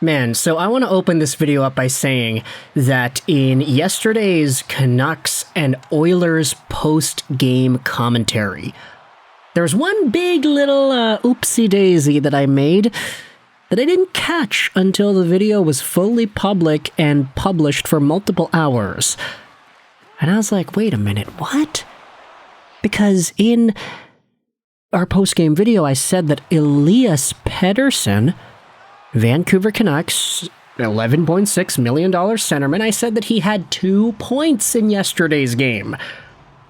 Man, so I want to open this video up by saying that in yesterday's Canucks and Oilers post-game commentary, there's one big little oopsie-daisy that I made that I didn't catch until the video was fully public and published for multiple hours. And I was like, wait a minute, what? Because in our post-game video, I said that Elias Pettersson, Vancouver Canucks, $11.6 million centerman, I said that he had 2 points in yesterday's game,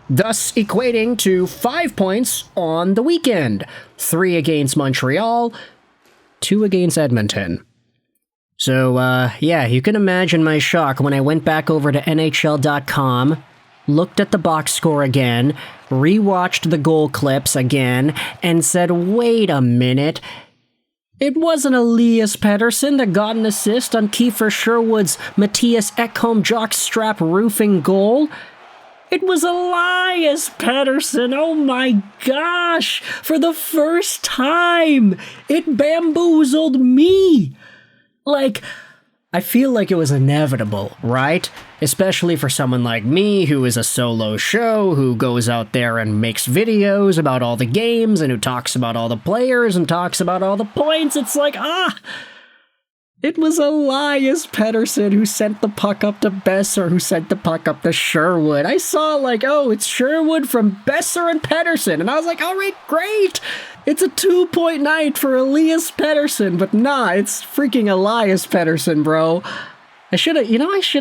thus equating to 5 points on the weekend. 3 against Montreal, 2 against Edmonton. So, yeah, you can imagine my shock when I went back over to NHL.com, looked at the box score again, rewatched the goal clips again, and said, wait a minute, it wasn't Elias Pettersson that got an assist on Kiefer Sherwood's Mattias Ekholm jockstrap roofing goal. It was Elias Pettersson, oh my gosh! For the first time, it bamboozled me! Like, I feel like it was inevitable, right? Especially for someone like me, who is a solo show, who goes out there and makes videos about all the games, and who talks about all the players, and talks about all the points. It's like, it was Elias Pettersson who sent the puck up to Besser, who sent the puck up to Sherwood. I saw, like, oh, it's Sherwood from Besser and Pettersson, and I was like, all right, great! It's a 2-point night for Elias Pettersson, but nah, it's freaking Elias Pettersson, bro. I should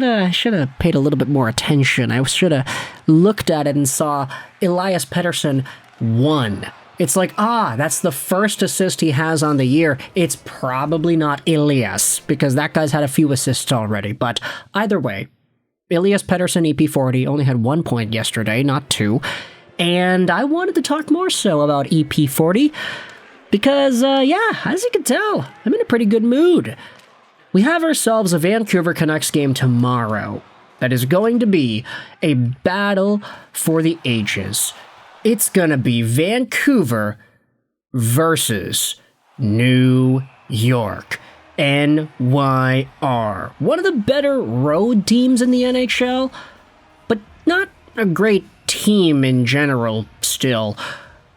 have paid a little bit more attention. I should have looked at it and saw Elias Pettersson 1. It's like, that's the first assist he has on the year. It's probably not Elias, because that guy's had a few assists already. But either way, Elias Pettersson, EP40, only had 1 point yesterday, not 2. And I wanted to talk more so about EP40, because, as you can tell, I'm in a pretty good mood. We have ourselves a Vancouver Canucks game tomorrow that is going to be a battle for the ages. It's gonna be Vancouver versus New York. NYR. One of the better road teams in the NHL, but not a great team in general still.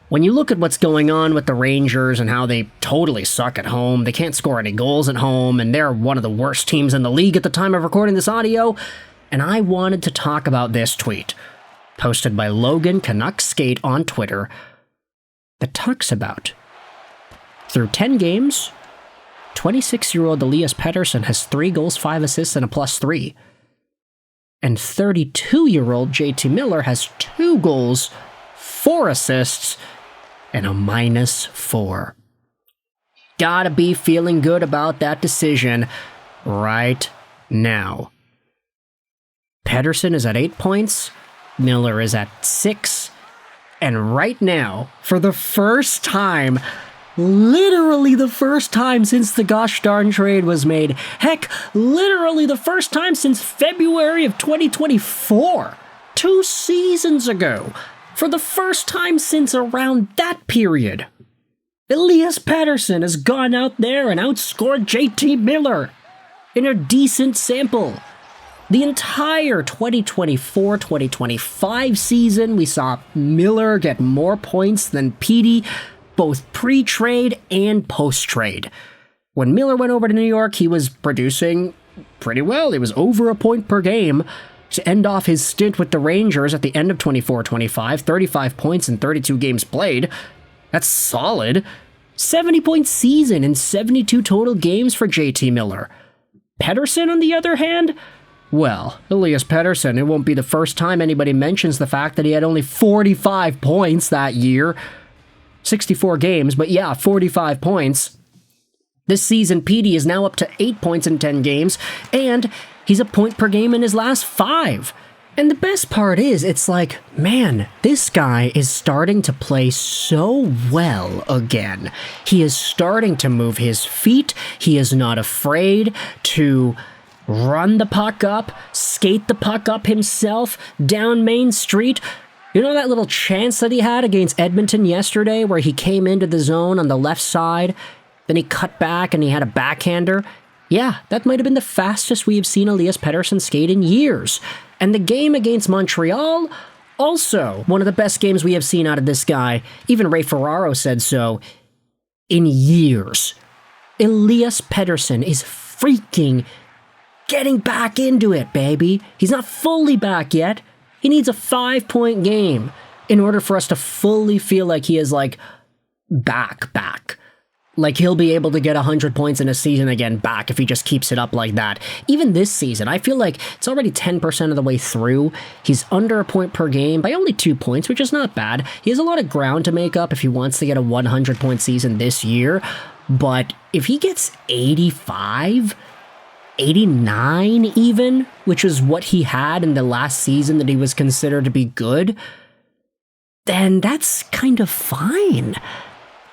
When you look at what's going on with the Rangers and how they totally suck at home, they can't score any goals at home, and they're one of the worst teams in the league at the time of recording this audio, and I wanted to talk about this tweet, posted by Logan Canucks Skate on Twitter, that talks about, through 10 games, 26-year-old Elias Pettersson has 3 goals, 5 assists, and a +3. And 32-year-old JT Miller has 2 goals, 4 assists, and a -4. Gotta be feeling good about that decision right now. Pettersson is at 8 points, Miller is at 6, and right now, for the first time, literally the first time since the gosh darn trade was made, heck, literally the first time since February of 2024, 2 seasons ago, for the first time since around that period, Elias Pettersson has gone out there and outscored JT Miller in a decent sample. The entire 2024-2025 season, we saw Miller get more points than Petey, both pre-trade and post-trade. When Miller went over to New York, he was producing pretty well. He was over a point per game to end off his stint with the Rangers at the end of 24-25, 35 points in 32 games played. That's solid. 70-point season in 72 total games for JT Miller. Pettersson, on the other hand, well, Elias Pettersson, it won't be the first time anybody mentions the fact that he had only 45 points that year. 64 games, but yeah, 45 points. This season, Petey is now up to 8 points in 10 games, and he's a point per game in his last 5. And the best part is, it's like, man, this guy is starting to play so well again. He is starting to move his feet. He is not afraid to run the puck up, skate the puck up himself down Main Street. You know that little chance that he had against Edmonton yesterday where he came into the zone on the left side, then he cut back and he had a backhander? Yeah, that might have been the fastest we have seen Elias Pettersson skate in years. And the game against Montreal, also one of the best games we have seen out of this guy. Even Ray Ferraro said so. In years. Elias Pettersson is freaking getting back into it, baby. He's not fully back yet. He needs a 5-point game in order for us to fully feel like he is, like, back. Like, he'll be able to get 100 points in a season again back if he just keeps it up like that. Even this season, I feel like it's already 10% of the way through. He's under a point per game by only 2 points, which is not bad. He has a lot of ground to make up if he wants to get a 100-point season this year. But if he gets 85, 89 even, which is what he had in the last season that he was considered to be good, then that's kind of fine.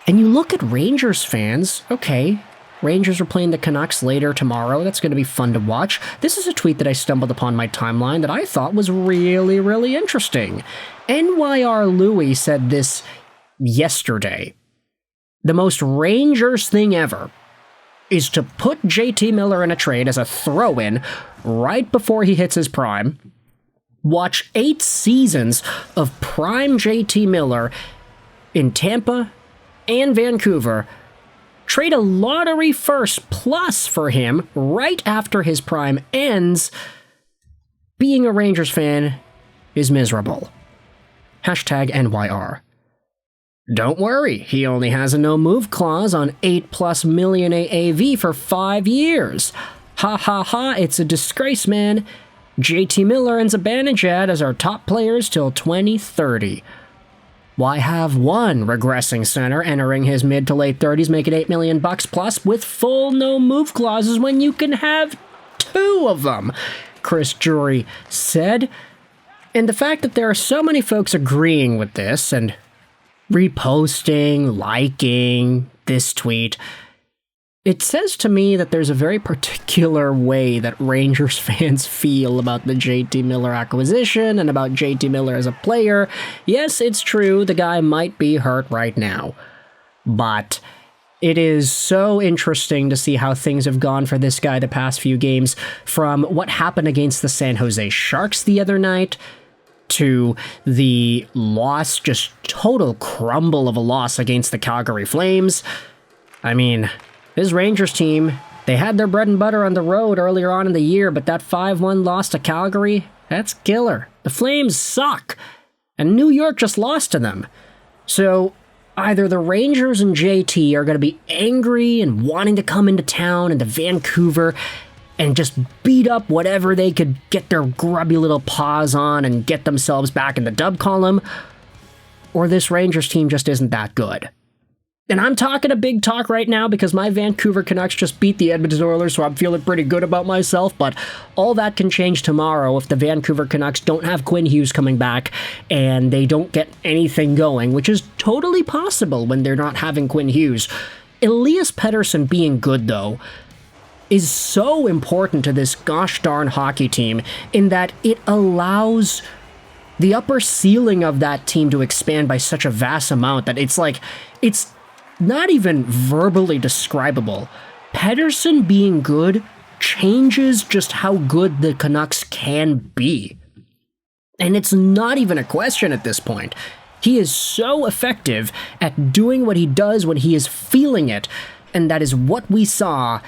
And you look at Rangers fans, okay, Rangers are playing the Canucks later tomorrow. That's going to be fun to watch. This is a tweet that I stumbled upon my timeline that I thought was really, really interesting. NYR Louie said this yesterday. The most Rangers thing ever is to put JT Miller in a trade as a throw-in right before he hits his prime, watch 8 seasons of prime JT Miller in Tampa and Vancouver, trade a lottery first plus for him right after his prime ends. Being a Rangers fan is miserable. Hashtag NYR. Don't worry, he only has a no-move clause on $8+ million AAV for 5 years. Ha ha ha, it's a disgrace, man. JT Miller and Zibanejad as our top players till 2030. Why have one regressing center entering his mid to late 30s making $8 million plus with full no-move clauses when you can have 2 of them? Chris Drury said. And the fact that there are so many folks agreeing with this and reposting, liking this tweet, it says to me that there's a very particular way that Rangers fans feel about the JT Miller acquisition and about JT Miller as a player. Yes, it's true, the guy might be hurt right now. But it is so interesting to see how things have gone for this guy the past few games, from what happened against the San Jose Sharks the other night, to the loss, just total crumble of a loss against the Calgary Flames. I mean, this Rangers team, they had their bread and butter on the road earlier on in the year, but that 5-1 loss to Calgary, that's killer. The Flames suck, and New York just lost to them. So either the Rangers and JT are going to be angry and wanting to come into town, into Vancouver, and just beat up whatever they could get their grubby little paws on and get themselves back in the dub column, or this Rangers team just isn't that good. And I'm talking a big talk right now because my Vancouver Canucks just beat the Edmonton Oilers, so I'm feeling pretty good about myself, but all that can change tomorrow if the Vancouver Canucks don't have Quinn Hughes coming back and they don't get anything going, which is totally possible when they're not having Quinn Hughes. Elias Pettersson being good, though, is so important to this gosh darn hockey team in that it allows the upper ceiling of that team to expand by such a vast amount that it's like, it's not even verbally describable. Pettersson being good changes just how good the Canucks can be. And it's not even a question at this point. He is so effective at doing what he does when he is feeling it, and that is what we saw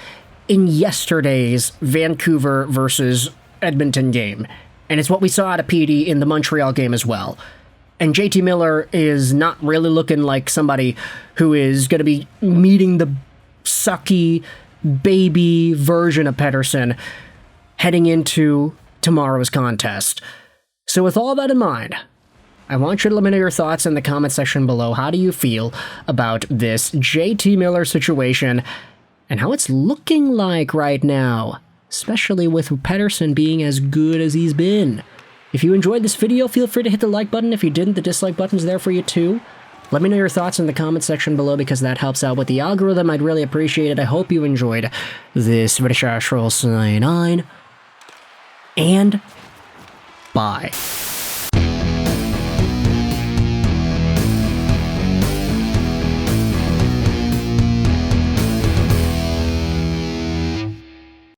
in yesterday's Vancouver versus Edmonton game. And it's what we saw out of PD in the Montreal game as well. And JT Miller is not really looking like somebody who is going to be meeting the sucky baby version of Pettersson heading into tomorrow's contest. So with all that in mind, I want you to let me know your thoughts in the comment section below. How do you feel about this JT Miller situation and how it's looking like right now, especially with Pettersson being as good as he's been? If you enjoyed this video, feel free to hit the like button. If you didn't, the dislike button's there for you too. Let me know your thoughts in the comment section below because that helps out with the algorithm. I'd really appreciate it. I hope you enjoyed this British Astral 99. And bye.